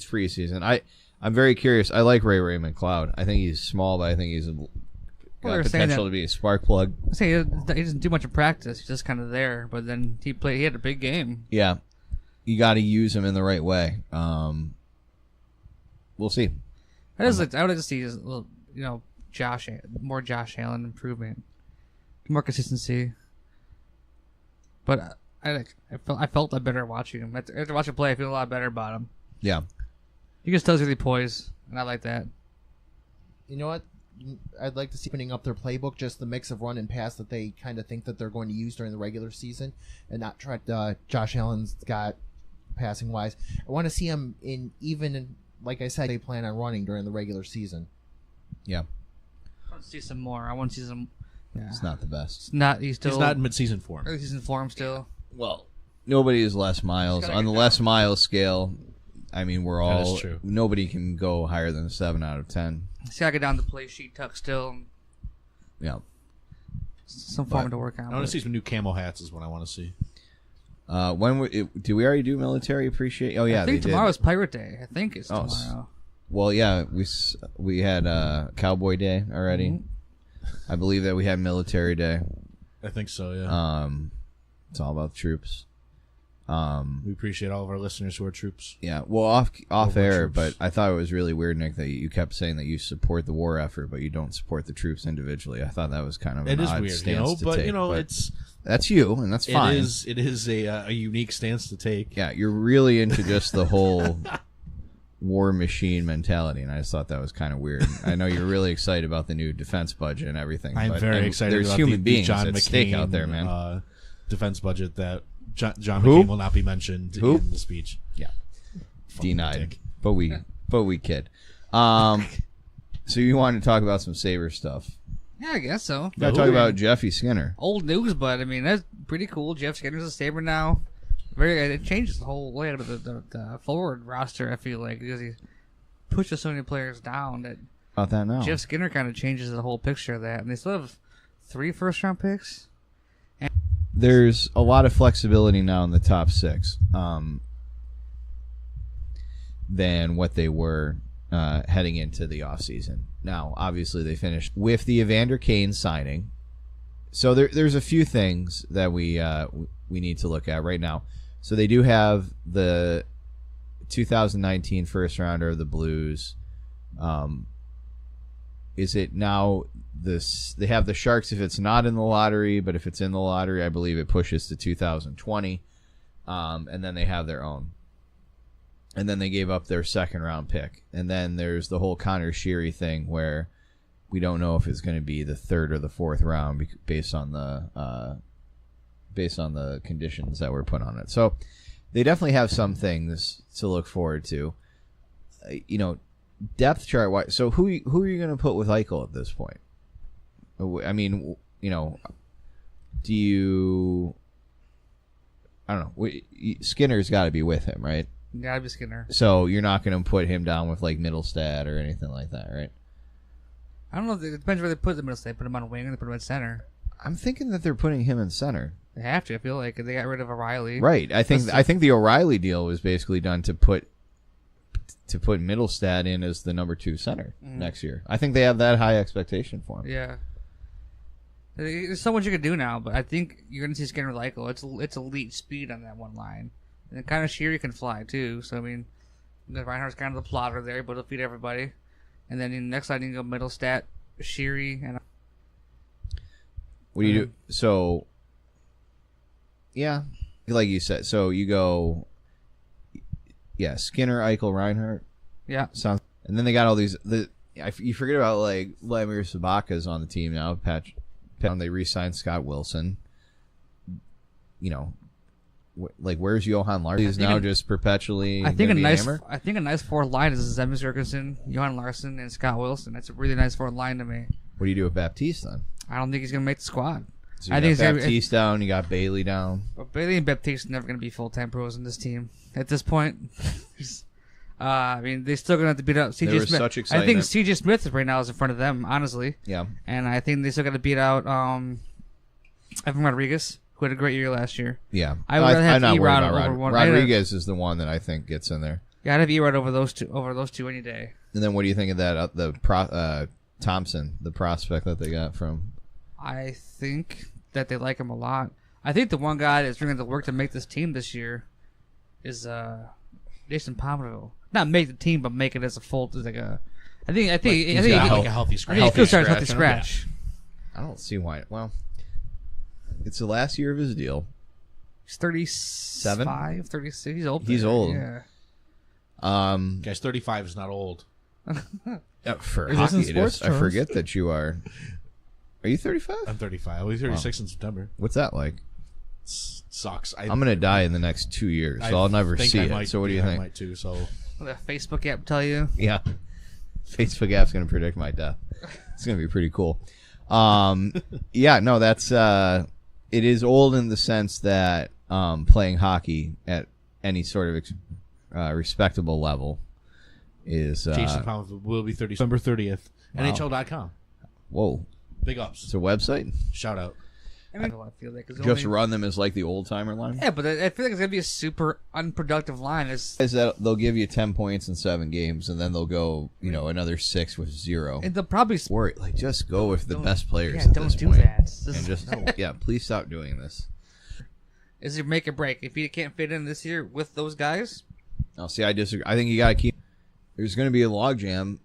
Speaker 3: preseason. I'm very curious. I like Ray McLeod. I think he's small, but I think he's got potential to be a spark plug.
Speaker 1: I say he doesn't do much in practice. He's just kind of there. But then he had a big game.
Speaker 3: Yeah, you got to use him in the right way. We'll see.
Speaker 1: I would like to see more Josh Allen improvement, more consistency. But I felt a lot better watching him. After watching him play, I feel a lot better about him.
Speaker 3: Yeah,
Speaker 1: he just tells you the poise, and I like that.
Speaker 4: You know what? I'd like to see opening up their playbook, just the mix of run and pass that they kind of think that they're going to use during the regular season, and not try Josh Allen's got passing wise. I want to see him like I said, they plan on running during the regular season.
Speaker 3: Yeah.
Speaker 1: I want to see some more. I want to see some. Yeah.
Speaker 3: It's not the best.
Speaker 1: He's not
Speaker 2: in mid-season form.
Speaker 1: Early season form still.
Speaker 3: Well, nobody is Les Miles. On the Les Miles scale, I mean, we're all.
Speaker 2: That is true.
Speaker 3: Nobody can go higher than a 7 out of 10.
Speaker 1: See, I get down the play sheet tuck still.
Speaker 3: Yeah.
Speaker 1: Some form to work on.
Speaker 2: I want to see some new camo hats is what I want to see.
Speaker 3: Do we already do military appreciate? Oh yeah,
Speaker 1: I think
Speaker 3: they
Speaker 1: tomorrow's
Speaker 3: did.
Speaker 1: Pirate Day. I think it's tomorrow.
Speaker 3: Well, yeah, we had Cowboy Day already.
Speaker 1: Mm-hmm.
Speaker 3: I believe that we had Military Day.
Speaker 2: I think so. Yeah.
Speaker 3: It's all about the troops.
Speaker 2: We appreciate all of our listeners who are troops.
Speaker 3: Yeah. Well, off air, but I thought it was really weird, Nick, that you kept saying that you support the war effort, but you don't support the troops individually. I thought that was kind of an odd stance to take.
Speaker 2: But
Speaker 3: that's you, and that's fine.
Speaker 2: It is a unique stance to take.
Speaker 3: Yeah, you're really into just the whole war machine mentality, and I just thought that was kind of weird. I know you're really excited about the new defense budget and everything.
Speaker 2: I'm very excited
Speaker 3: there's
Speaker 2: about
Speaker 3: human beings
Speaker 2: John
Speaker 3: at
Speaker 2: McCain
Speaker 3: stake out there, man.
Speaker 2: Defense budget that John
Speaker 3: Who?
Speaker 2: McCain will not be mentioned
Speaker 3: Who?
Speaker 2: in the speech.
Speaker 3: Yeah, denied.
Speaker 2: Dick.
Speaker 3: But we kid. So you want to talk about some Sabres stuff?
Speaker 1: Yeah, I guess so.
Speaker 3: You got to talk about Jeffy Skinner.
Speaker 1: Old news, but I mean that's pretty cool. Jeff Skinner's a Sabre now. It changes the whole layout of the forward roster. I feel like because he pushes so many players down that.
Speaker 3: About that now.
Speaker 1: Jeff Skinner kind of changes the whole picture of that, and they still have 3 first-round picks.
Speaker 3: There's a lot of flexibility now in the top 6 than what they were heading into the offseason. Now, obviously, they finished with the Evander Kane signing. So there's a few things that we need to look at right now. So they do have the 2019 first rounder of the Blues. Is it now this? They have the Sharks if it's not in the lottery, but if it's in the lottery, I believe it pushes to 2020. And then they have their own. And then they gave up their second round pick. And then there's the whole Connor Sheary thing where we don't know if it's going to be the third or the fourth round based on the conditions that were put on it. So they definitely have some things to look forward to. Depth chart wise. So who are you going to put with Eichel at this point? I mean, do you? I don't know. Skinner's got to be with him, right?
Speaker 1: Gotta be Skinner.
Speaker 3: So you're not going to put him down with like Middlestad or anything like that, right?
Speaker 1: I don't know. It depends where they put the Middlestad. Put him on a wing or they put him at center.
Speaker 3: I'm thinking that they're putting him in center.
Speaker 1: They have to. I feel like they got rid of O'Reilly.
Speaker 3: Right. I think the O'Reilly deal was basically done to put Middlestad in as the number 2 center next year. I think they have that high expectation for him.
Speaker 1: Yeah. There's so much you can do now, but I think you're going to see Skinner with Eichel. It's elite speed on that one line. And then kind of Sheary can fly, too. So, I mean, Reinhardt's kind of the plotter there, but he'll feed everybody. And then in the next line, you can go Middlestat, Sheary, and...
Speaker 3: What do you do? So, yeah, like you said. So you go, yeah, Skinner, Eichel, Reinhardt.
Speaker 1: Yeah.
Speaker 3: Sounds. And then they got all these... you forget about, like, Vladimir Sabaka's on the team now. They re-signed Scott Wilson. Where's Johan Larsson? He's now just perpetually.
Speaker 1: I think a nice fourth line is Zemgus Jurgensen, Johan Larsson, and Scott Wilson. That's a really nice fourth line to me.
Speaker 3: What do you do with Baptiste then?
Speaker 1: I don't think he's going to make the squad.
Speaker 3: So you got Baptiste down. You got Bailey down.
Speaker 1: But Bailey and Baptiste are never going to be full-time pros in this team at this point. I mean, they're still going to have to beat up C.J. Smith.
Speaker 3: Such excitement.
Speaker 1: I think C.J. Smith right now is in front of them, honestly.
Speaker 3: Yeah.
Speaker 1: And I think they still got to beat out Evan Rodriguez, who had a great year last year.
Speaker 3: Yeah.
Speaker 1: I would rather have E-Rod over one.
Speaker 3: Rodriguez is the one that I think gets in there.
Speaker 1: Yeah, I'd have E-Rod over those two any day.
Speaker 3: And then what do you think of that? Thompson, the prospect that they got from.
Speaker 1: I think that they like him a lot. I think the one guy that's bringing the work to make this team this year is Jason Pominville. Not make the team, but make it as a full. I think
Speaker 2: he's got like a healthy scratch.
Speaker 1: I think he still healthy scratch.
Speaker 3: I don't see why. Well, it's the last year of his deal.
Speaker 1: He's 35, 36. He's old.
Speaker 3: He's old.
Speaker 1: Yeah.
Speaker 2: Guys, 35 is not old.
Speaker 3: For hockey, it is. I forget that you are. Are you 35?
Speaker 2: I'm 35. I'll be 36 in September.
Speaker 3: What's that like?
Speaker 2: Sucks.
Speaker 3: I'm going to die in the next 2 years, so I'll never see it. So what do you think?
Speaker 2: I might too, so.
Speaker 1: Will that Facebook app tell you?
Speaker 3: Yeah. Facebook app's going to predict my death. It's going to be pretty cool. Yeah, no, that's... it is old in the sense that playing hockey at any sort of respectable level is...
Speaker 2: Jason Pominville will be December 30th.
Speaker 3: Wow.
Speaker 2: NHL.com.
Speaker 3: Whoa.
Speaker 2: Big ups.
Speaker 3: It's a website?
Speaker 2: Shout out.
Speaker 1: I mean, I feel like
Speaker 3: just run them as like the old timer line.
Speaker 1: Yeah, but I feel like it's gonna be a super unproductive line.
Speaker 3: Is that they'll give you 10 points in 7 games, and then they'll go, another 6 with 0.
Speaker 1: And they'll probably
Speaker 3: worry, like just go with the best players.
Speaker 1: Yeah,
Speaker 3: at
Speaker 1: don't
Speaker 3: this
Speaker 1: do
Speaker 3: point.
Speaker 1: that.
Speaker 3: And just please stop doing this.
Speaker 1: Is it make or break? If you can't fit in this year with those guys,
Speaker 3: no. See, I disagree. I think you got to keep. There's going to be a logjam.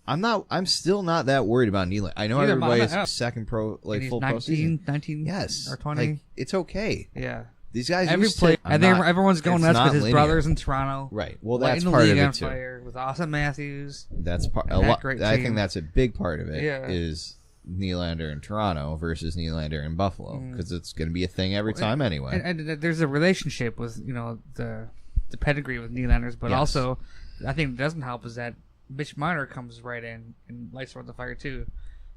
Speaker 3: I'm still not that worried about Nylander. I know everybody's second pro, like full
Speaker 1: 19,
Speaker 3: postseason.
Speaker 1: 19,
Speaker 3: yes,
Speaker 1: or 20.
Speaker 3: Like, it's okay.
Speaker 1: Yeah,
Speaker 3: these guys.
Speaker 1: Every play, I think everyone's going nuts with his
Speaker 3: linear.
Speaker 1: brothers in Toronto.
Speaker 3: Right. Well, that's part of it too.
Speaker 1: Fire with Austin Matthews.
Speaker 3: That's part. I think that's a big part of it. Yeah. Is Nylander in Toronto versus Nylander in Buffalo, because it's going to be a thing every time anyway.
Speaker 1: And there's a relationship with the pedigree with Nylander's, but also I think it doesn't help is that Mitch Marner comes right in and lights the fire too.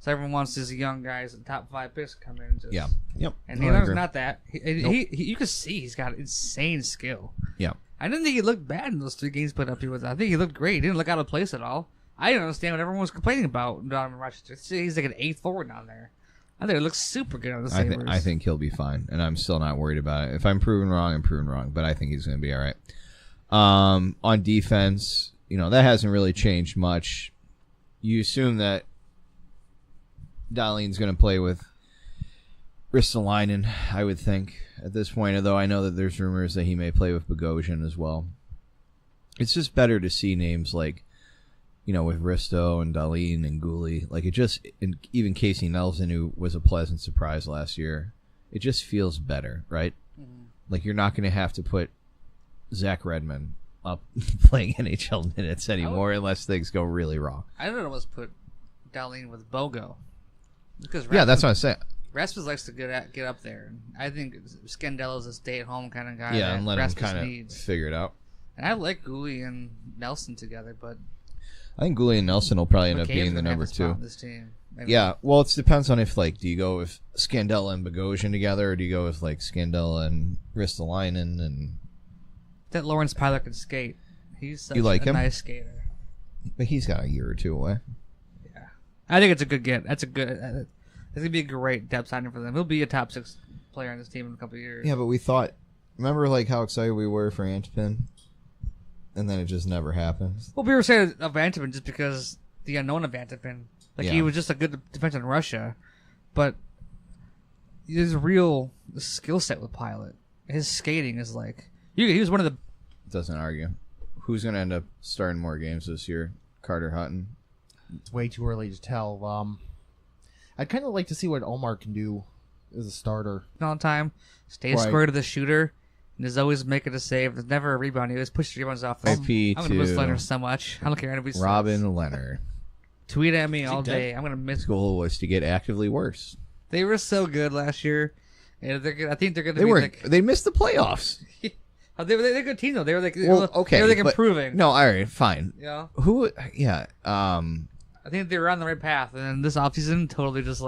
Speaker 1: So everyone wants these young guys, the top 5 picks, to come in and just
Speaker 3: Yep.
Speaker 1: And Nylander's not that. He you can see he's got insane skill.
Speaker 3: Yeah.
Speaker 1: I didn't think he looked bad in those 3 games put up here with. I think he looked great. He didn't look out of place at all. I didn't understand what everyone was complaining about Donovan Rochester. He's like an 8th forward down there. I think it looks super good on the Sabres.
Speaker 3: I think he'll be fine, and I'm still not worried about it. If I'm proven wrong, I'm proven wrong, but I think he's going to be all right. On defense, that hasn't really changed much. You assume that Dahlin's going to play with Ristolainen, I would think, at this point, although I know that there's rumors that he may play with Bogosian as well. It's just better to see names like, with Risto and Dahlin and Gooley. Like, and even Casey Nelson, who was a pleasant surprise last year, it just feels better, right? Mm-hmm. Like, you're not going to have to put Zach Redmond up playing NHL minutes anymore unless things go really wrong.
Speaker 1: I don't almost put Dahlin with Bogo. Because
Speaker 3: that's what I'm saying.
Speaker 1: Rasmus likes to get up there. I think Scandella's a stay-at-home kind of guy.
Speaker 3: Yeah, and let him
Speaker 1: Rasmus
Speaker 3: kind of
Speaker 1: needs.
Speaker 3: figure it out.
Speaker 1: And I like Gooley and Nelson together, but
Speaker 3: I think Gooley and Nelson will probably end up being the number 2.
Speaker 1: This team.
Speaker 3: Yeah, well, it depends on if, do you go with Scandella and Bogosian together, or do you go with, Scandella and Ristolainen and...
Speaker 1: That Lawrence Pilar can skate. He's such
Speaker 3: him?
Speaker 1: nice skater.
Speaker 3: But he's got a year or 2 away.
Speaker 1: Yeah. I think it's a good get. That's a good... it's going to be a great depth signing for them. He'll be a top 6 player on this team in a couple of years.
Speaker 3: Yeah, but we thought... Remember, how excited we were for Antipin? And then it just never happened.
Speaker 1: Well, we were saying of Antipin just because the unknown of Antipin. He was just a good defenseman in Russia, but his real skill set with Pilot, his skating is he was one of the...
Speaker 3: Doesn't argue. Who's going to end up starting more games this year? Carter Hutton?
Speaker 4: It's way too early to tell. I'd kind of like to see what Omar can do as a starter.
Speaker 1: All the time, stays square to the shooter, and is always making a save. There's never a rebound. He always pushes rebounds off. I'm going to miss Leonard so much. I don't care anybody says.
Speaker 3: Robin Leonard.
Speaker 1: Tweet at me all day. I'm going to miss...
Speaker 3: His goal was to get actively worse.
Speaker 1: They were so good last year. And I think they're going to be...
Speaker 3: They missed the playoffs.
Speaker 1: They're a good team, though. They were
Speaker 3: okay,
Speaker 1: they were improving.
Speaker 3: No, all right, fine.
Speaker 1: Yeah.
Speaker 3: Yeah.
Speaker 1: I think they were on the right path, and then this offseason totally just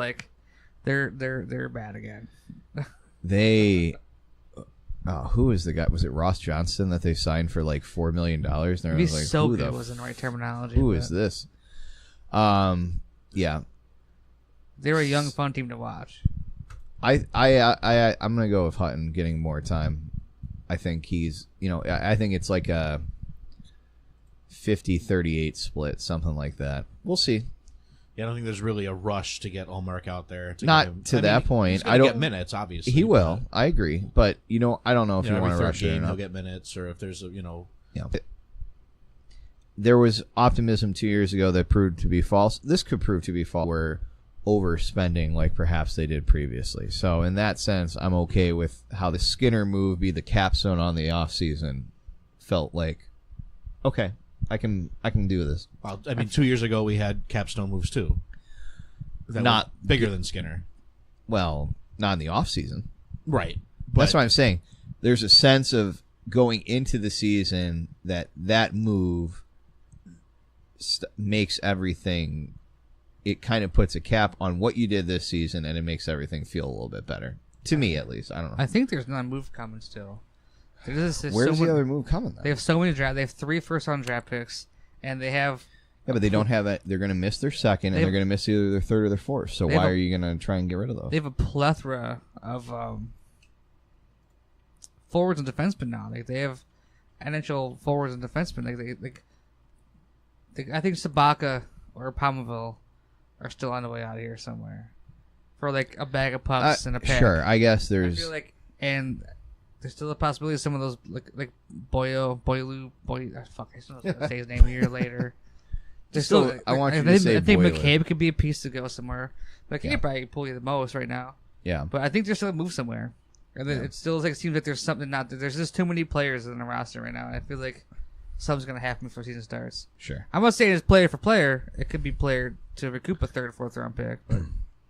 Speaker 1: they're bad again.
Speaker 3: They... who was the guy? Was it Ross Johnston that they signed for $4 million? And
Speaker 1: Maybe Soka wasn't the right terminology.
Speaker 3: Who is this? Yeah.
Speaker 1: They were a young, fun team to watch.
Speaker 3: I'm gonna go with Hutton getting more time. I think he's, I think it's like a 50-38 split, something like that. We'll see.
Speaker 2: Yeah, I don't think there's really a rush to get Ullmark out there.
Speaker 3: Not to that point.
Speaker 2: I don't get minutes, obviously.
Speaker 3: He will. I agree, but I don't know if you want to rush it.
Speaker 2: He'll get minutes, or if there's
Speaker 3: Yeah. There was optimism 2 years ago that proved to be false. This could prove to be false. We're overspending like perhaps they did previously. So in that sense, I'm okay with how the Skinner move be the capstone on the offseason. Felt like, okay, I can do this.
Speaker 2: Well, 2 years ago we had capstone moves too. Not bigger than Skinner.
Speaker 3: Well, not in the offseason.
Speaker 2: Right.
Speaker 3: That's what I'm saying. There's a sense of going into the season that move makes everything... It kind of puts a cap on what you did this season, and it makes everything feel a little bit better. To me, at least. I don't know.
Speaker 1: I think there's another move coming still.
Speaker 3: Where's the other move coming, then?
Speaker 1: They have so many draft. They have 3 first-round draft picks, and they have...
Speaker 3: Yeah, but they don't have that. They're going to miss their second, and they're going to miss either their third or their fourth. So why are you going to try and get rid of those?
Speaker 1: They have a plethora of forwards and defensemen now. They have NHL forwards and defensemen. I think Sabaka or Palmaville are still on the way out of here somewhere for a bag of pucks and a pack.
Speaker 3: Sure, I guess there's...
Speaker 1: I feel and there's still a possibility of some of those Boilu. Fuck, I still have to say his name a year later. There's still,
Speaker 3: I want you to say
Speaker 1: I think
Speaker 3: Boilu.
Speaker 1: McCabe could be a piece to go somewhere. McCabe probably pull you the most right now.
Speaker 3: Yeah,
Speaker 1: but I think there's still a move somewhere. And it still seems like there's something not there. There's just too many players in the roster right now. And I feel like something's gonna happen before season starts.
Speaker 3: Sure.
Speaker 1: I'm not saying it's player for player. It could be player to recoup a 3rd or 4th round pick. But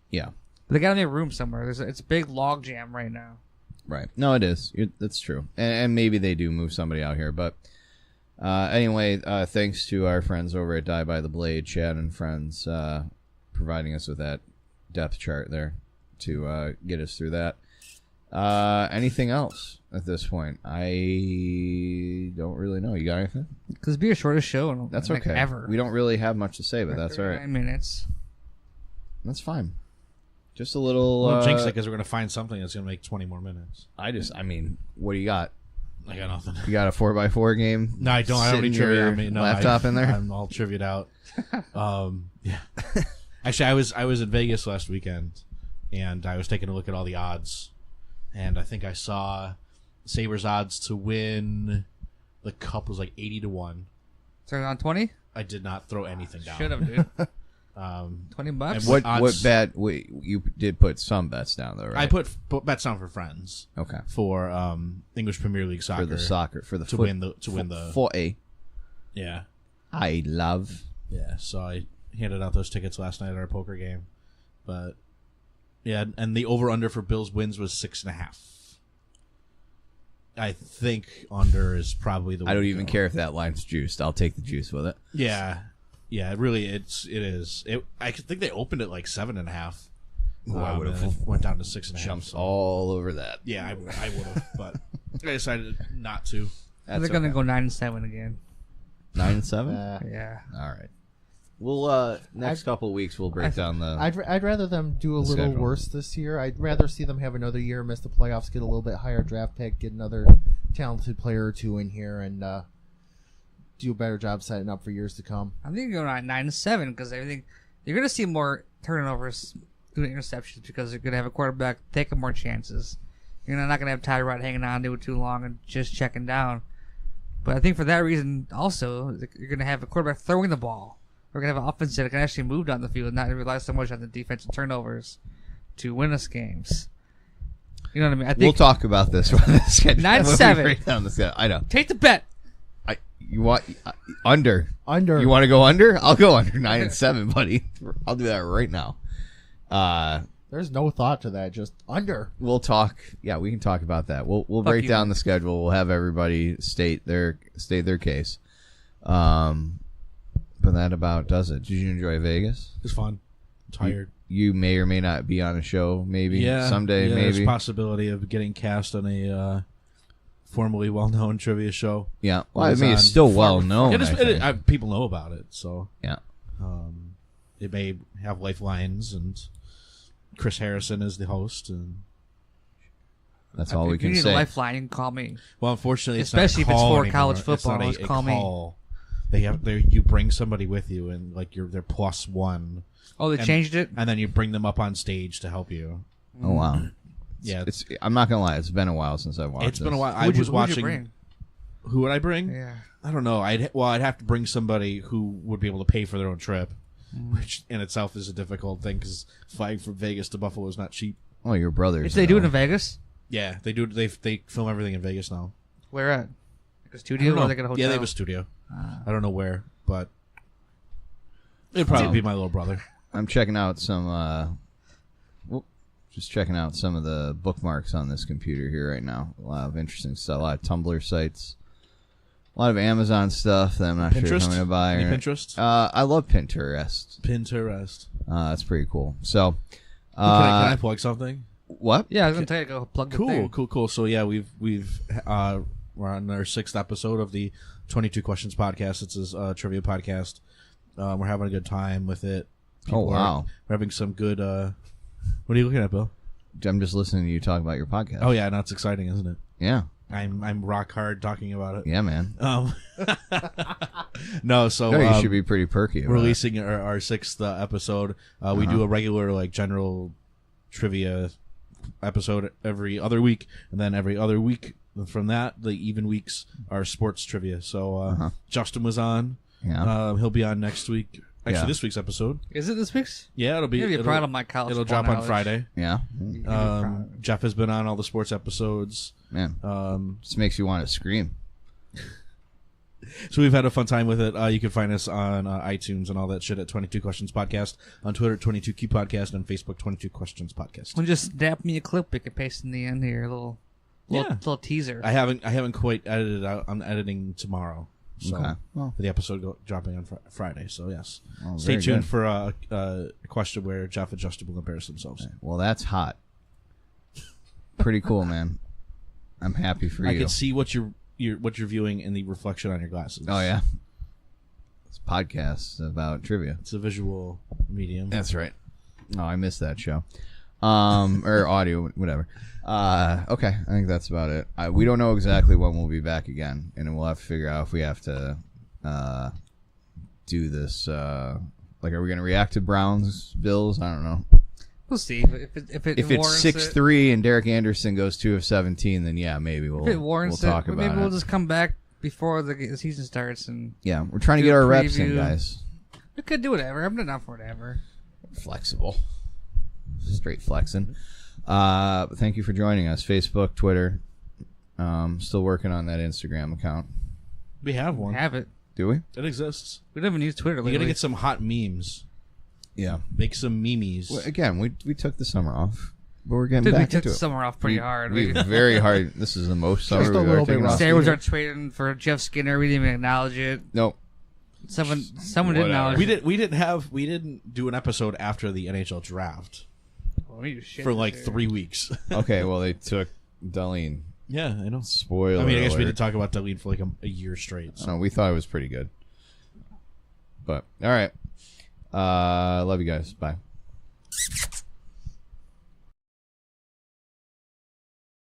Speaker 3: yeah.
Speaker 1: But they got to make room somewhere. It's a big log jam right now.
Speaker 3: Right. No, it is. That's true. And maybe they do move somebody out here. But anyway, thanks to our friends over at Die by the Blade, Chad and friends, providing us with that depth chart there to get us through that. Anything else at this point? I don't really know. You got anything?
Speaker 1: Because it'd be a shortest show.
Speaker 3: That's okay.
Speaker 1: Ever.
Speaker 3: We don't really have much to say, but that's all right.
Speaker 1: 9 minutes.
Speaker 3: That's fine. Just a little...
Speaker 2: Well, jinx it, because we're going to find something that's going to make 20 more minutes.
Speaker 3: What do you got?
Speaker 2: I got nothing.
Speaker 3: You got a 4x4 game?
Speaker 2: No, I don't. I don't have any trivia on me. No,
Speaker 3: laptop in there?
Speaker 2: I'm all triviaed out. Yeah. Actually, I was in Vegas last weekend, and I was taking a look at all the odds, and I think I saw Sabres odds to win The cup was like 80-1.
Speaker 1: Turn on 20.
Speaker 2: I did not throw anything down.
Speaker 1: Should have, dude. $20.
Speaker 2: And
Speaker 3: What bet? You did put some bets down though, right?
Speaker 2: I put bets down for friends.
Speaker 3: Okay.
Speaker 2: For English Premier League soccer.
Speaker 3: For the
Speaker 2: to win the
Speaker 3: for a.
Speaker 2: Yeah.
Speaker 3: I love.
Speaker 2: Yeah. So I handed out those tickets last night at our poker game, but yeah, and the over under for Bills wins was 6.5. I think under is probably the way
Speaker 3: I don't
Speaker 2: to
Speaker 3: even
Speaker 2: go.
Speaker 3: care if that line's juiced. I'll take the juice with it.
Speaker 2: Yeah. Yeah, really, it is. I think they opened it like 7.5.
Speaker 3: I would have
Speaker 2: went down to 6.5.
Speaker 3: Jumps all over that.
Speaker 2: Yeah, I would have, but I decided not to.
Speaker 1: They're gonna go 9-7 again.
Speaker 3: 9-7.
Speaker 1: Yeah.
Speaker 3: All right. We'll next couple of weeks we'll break down the.
Speaker 4: I'd rather them do a little
Speaker 3: schedule.
Speaker 4: worse this year. I'd rather see them have another year, miss the playoffs, get a little bit higher draft pick, get another talented player or two in here, and do a better job setting up for years to come.
Speaker 1: I think you're going 9-7 because everything you're gonna see more turnovers doing interceptions because you're gonna have a quarterback taking more chances. You're not gonna have Tyrod hanging on to it too long and just checking down. But I think for that reason, also, you're gonna have a quarterback throwing the ball. We're going to have an offense that can actually move down the field and not rely so much on the defensive turnovers to win us games. You know what I mean? I think
Speaker 3: We'll talk about this when the schedule.
Speaker 1: 9-7.
Speaker 3: when we break down the schedule. I know.
Speaker 1: Take the bet.
Speaker 3: You want under?
Speaker 4: Under.
Speaker 3: You want to go under? I'll go under 9-7, buddy. I'll do that right now.
Speaker 4: There's no thought to that. Just under.
Speaker 3: We'll talk. Yeah, we can talk about that. We'll break down the schedule. We'll have everybody state their case. But that about does it. Did you enjoy Vegas?
Speaker 2: It was fun. I'm tired.
Speaker 3: You may or may not be on a show, maybe someday. Maybe
Speaker 2: there's a possibility of getting cast on a formerly well-known trivia show.
Speaker 3: Yeah, well, I mean, it's still well known.
Speaker 2: People know about it, so
Speaker 3: yeah.
Speaker 2: It may have lifelines, and Chris Harrison is the host, and
Speaker 3: that's all we
Speaker 1: if
Speaker 3: can
Speaker 1: you need
Speaker 3: say.
Speaker 1: a lifeline, you can call me.
Speaker 2: Well, unfortunately,
Speaker 1: especially
Speaker 2: it's
Speaker 1: if
Speaker 2: not
Speaker 1: it's for
Speaker 2: anymore.
Speaker 1: college football,
Speaker 2: It's not
Speaker 1: just call
Speaker 2: me. You bring somebody with you, and like they're +1.
Speaker 1: Oh, they changed it,
Speaker 2: and then you bring them up on stage to help you.
Speaker 3: Oh wow!
Speaker 2: Yeah,
Speaker 3: I'm not gonna lie. It's been a while since I've watched.
Speaker 2: It's been a while.
Speaker 1: Who'd you bring?
Speaker 2: Who would I bring?
Speaker 1: Yeah,
Speaker 2: I don't know. I'd have to bring somebody who would be able to pay for their own trip, which in itself is a difficult thing because flying from Vegas to Buffalo is not cheap.
Speaker 3: Oh, your brothers.
Speaker 1: If they do it in Vegas.
Speaker 2: Yeah, they do. They film everything in Vegas now.
Speaker 1: Where at? Like a studio or they got a hotel?
Speaker 2: Yeah, they have a studio. I don't know where, but it'd probably be my little brother.
Speaker 3: I'm checking out some. Just checking out some of the bookmarks on this computer here right now. A lot of interesting stuff. A lot of Tumblr sites. A lot of Amazon stuff that I'm not sure if I'm going to buy.
Speaker 2: Any Pinterest?
Speaker 3: I love Pinterest. That's pretty cool. So,
Speaker 2: can I plug something?
Speaker 3: What?
Speaker 1: Yeah, I was going to tell you to go plug the thing.
Speaker 2: Cool. So yeah, we're on our 6th episode of the 22 Questions podcast. It's a trivia podcast. We're having a good time with it. We're having some good. What are you looking at, Bill?
Speaker 3: I'm just listening to you talk about your podcast.
Speaker 2: Oh yeah, that's exciting, isn't it?
Speaker 3: Yeah.
Speaker 2: I'm rock hard talking about it.
Speaker 3: Yeah, man.
Speaker 2: No, so
Speaker 3: you should be pretty perky.
Speaker 2: We're releasing our 6th episode. We do a regular like general trivia episode every other week, and then every other week from that, the even weeks are sports trivia. So Justin was on.
Speaker 3: Yeah.
Speaker 2: He'll be on next week. Actually, this week's episode.
Speaker 1: Is it this week's?
Speaker 2: Yeah, it'll be.
Speaker 1: You'll be proud of my college.
Speaker 2: It'll drop on Friday.
Speaker 3: Yeah.
Speaker 2: Jeff has been on all the sports episodes.
Speaker 3: Man, just makes you want to scream.
Speaker 2: So we've had a fun time with it. You can find us on iTunes and all that shit at 22 Questions Podcast, on Twitter 22Q Podcast, and Facebook 22 Questions Podcast.
Speaker 1: Well, just snap me a clip we can paste in the end here, a little teaser.
Speaker 2: I haven't quite edited out. I'm editing tomorrow. So for the episode dropping on Friday. So yes, stay tuned for a question where Jeff and Justin will embarrass themselves.
Speaker 3: Well, that's hot. Pretty cool, man. I'm happy for you.
Speaker 2: I can see what you're viewing in the reflection on your glasses.
Speaker 3: Oh yeah, it's podcasts about trivia.
Speaker 2: It's a visual medium.
Speaker 3: That's right. Oh, I missed that show. Or audio, whatever. Okay, I think that's about it. We don't know exactly when we'll be back again, and then we'll have to figure out if we have to do this. Like, are we going to react to Browns Bills? I don't know.
Speaker 1: We'll see if it's
Speaker 3: 6-3 and Derek Anderson goes 2 of 17, then yeah, maybe we'll talk about it.
Speaker 1: Maybe we'll just come back before the season starts, and
Speaker 3: Yeah, we're trying to
Speaker 1: do
Speaker 3: get
Speaker 1: a
Speaker 3: our reps in,
Speaker 1: preview.
Speaker 3: guys.
Speaker 1: We could do whatever. I'm down for whatever.
Speaker 3: Flexible. Straight flexing. Thank you for joining us. Facebook, Twitter. Still working on that Instagram account.
Speaker 2: We have one.
Speaker 1: Have it.
Speaker 3: Do we?
Speaker 2: It exists.
Speaker 1: We don't even use Twitter
Speaker 2: You
Speaker 1: lately.
Speaker 2: gotta get some hot memes.
Speaker 3: Yeah.
Speaker 2: Make some memes.
Speaker 3: Well, again, we took the summer off, but we're getting
Speaker 1: Dude, we
Speaker 3: back
Speaker 1: took
Speaker 3: into
Speaker 1: the
Speaker 3: it.
Speaker 1: summer off pretty hard.
Speaker 3: We very hard. This is the most summer
Speaker 4: Just a
Speaker 3: we've
Speaker 4: little
Speaker 3: ever
Speaker 4: bit
Speaker 3: taken off.
Speaker 4: rusty.
Speaker 1: Sabres are trading for Jeff Skinner. We didn't even acknowledge it.
Speaker 3: Nope.
Speaker 1: Someone
Speaker 3: Whatever.
Speaker 1: did acknowledge it.
Speaker 2: we didn't do an episode after the NHL draft
Speaker 1: Well, we do shit
Speaker 2: for
Speaker 1: this
Speaker 2: like
Speaker 1: year.
Speaker 2: 3 weeks.
Speaker 3: Okay, well, they took Darlene.
Speaker 2: Yeah, I know.
Speaker 3: Spoiler
Speaker 2: I mean, I guess we
Speaker 3: alert.
Speaker 2: did talk about Delete for like a year straight. So.
Speaker 3: Oh, we thought it was pretty good. But, all right. Love you guys. Bye.